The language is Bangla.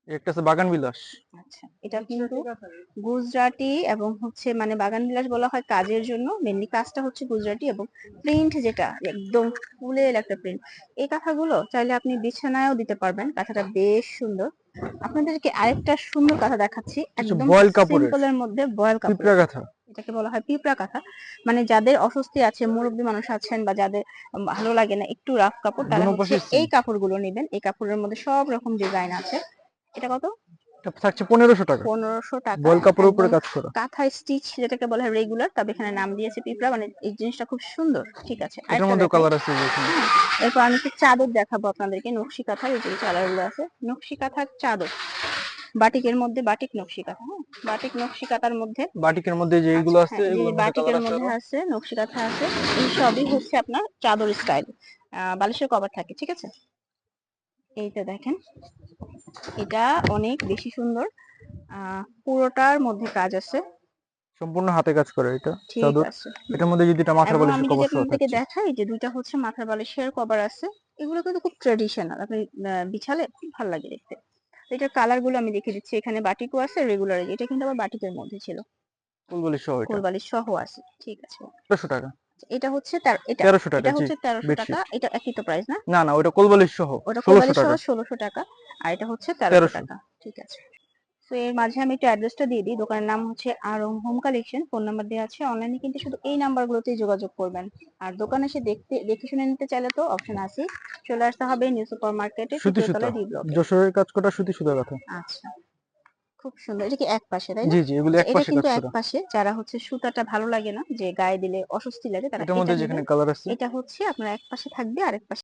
একটা আছে বাগান বিলাস। আচ্ছা, এটা কিন্তু গুজরাটি এবং হচ্ছে মানে বাগান বিলাস বলা হয় কাজের জন্য, মেনলি কাজটা হচ্ছে গুজরাটি, এবং প্রিন্ট যেটা একদম ফুলের একটা প্রিন্ট। এই কাঁথাগুলো চাইলে আপনি বিছানায়ও দিতে পারবেন, কাঁথাটা বেশ সুন্দর। আপনাদেরকে আরেকটা সুন্দর কাঁথা দেখাচ্ছি, কিছু একদম বয়েল কাপড়ের সিম্পলের মধ্যে বয়েল পিঁপড়া কাপড়ের। কাঁথা। এটাকে বলা হয় পিঁপড়া কাঁথা। মানে যাদের অস্বস্তি আছে, মুরব্বী মানুষ আছেন, বা যাদের ভালো লাগে না একটু রাফ কাপড়, তারা দুনো হচ্ছে পাশে সেম। এই কাপড়গুলো নেবেন। এই কাপড়ের মধ্যে সব রকম ডিজাইন আছে। এটা কত? এটা থাকছে 1500 টাকা। 1500 টাকা। বয়েল কাপড়ের উপরে একদম কাজ করা। কাঁথা স্টিচ যেটাকে বলা হয় রেগুলার, তবে এখানে নাম দিয়েছে পিঁপড়া, মানে এই জিনিসটা খুব সুন্দর। ঠিক আছে, এটার আরেকটা মধ্যে দেখাই। কালার আছে যে এখানে। হ্যাঁ, এরপর আমি একটু চাদর দেখাবো আপনাদেরকে, নকশি কাঁথার এই যে কালার গুলো আছে, নকশি কাঁথার চাদর, বাটিকের মধ্যে বাটিক নকশি কাঁথা। হ্যাঁ, বাটিক নকশি কাঁথার মধ্যে। বাটিকের মধ্যে যে এইগুলো আচ্ছা, আছে হ্যাঁ, যে এগুলোর মধ্যে কালার বাটিকের আছে মধ্যে আরো। আছে, নকশি কাঁথা আছে, এই সবই হচ্ছে আপনার চাদর স্টাইল। বালিশের কভার থাকে, ঠিক আছে। এইটা দেখেন, এটা অনেক বেশি সুন্দর। পুরোটার মধ্যে কাজ আছে। সম্পূর্ণ হাতে কাজ করা এটা ঠিক চাদর। আছে। এটার মধ্যে যদি এটা মাথার এবং আমি বালিশের যদি কভার সহ আপনাদেরকে থাকছে। দেখাই যে দুইটা হচ্ছে মাথার বালিশের কভার আছে, এগুলো কিন্তু খুব ট্রেডিশনাল, আপনি বিছালে খুব ভালো লাগে দেখতে। তো এটার কালার গুলো আমি দেখে দিচ্ছি, এখানে বাটিকও আছে রেগুলার, এটা কিন্তু আবার বাটিকের মধ্যে ছিল, ফুল বালিশ সহ এটা কোল বালিশ সহ আছে। ঠিক আছে। 1300 টাকা। এটা হচ্ছে এটা 1300 টাকা এটা জি। হচ্ছে 1300 টাকা। বেডশিট। এটা একই তো প্রাইস না? না না, ওটা কোল বালিশ সহ ওটা কোল ষোলোশো বালিশ সহ টাকা 1600 টাকা, আর এটা হচ্ছে 1300 1300। টাকা ঠিক আছে। তো এর মাঝে আমি একটু অ্যাড্রেসটা দিয়ে দিই। দোকানের নাম হচ্ছে Aarong home collection, phone number দেওয়া আছে। অনলাইনে কিন্তু শুধু এই নাম্বারগুলোতেই যোগাযোগ করবেন। আর দোকানে এসে দেখে শুনে নিতে চাইলে তো অপশন আছে, চলে আসতে হবে নিউ সুপার মার্কেটের সুতি তৃতীয় সুতা, তলায় ডি ব্লকে। যশোরের কাজ করা সুতি সুতা কথা। আচ্ছা, খুব সুন্দর। এটা কি এক পাশে, তাই না? জি জি, এগুলো আচ্ছা, এক এটা পাশে কিন্তু কাজ এক করা। পাশে, যারা হচ্ছে সুতাটা ভালো লাগে না, যে গায়ে দিলে অস্বস্তি লাগে, তারা এটার এটা মধ্যে যেখানে নেবেন। কালার আছে। এটা হচ্ছে আপনার এক পাশে থাকবে, আরেক পাশে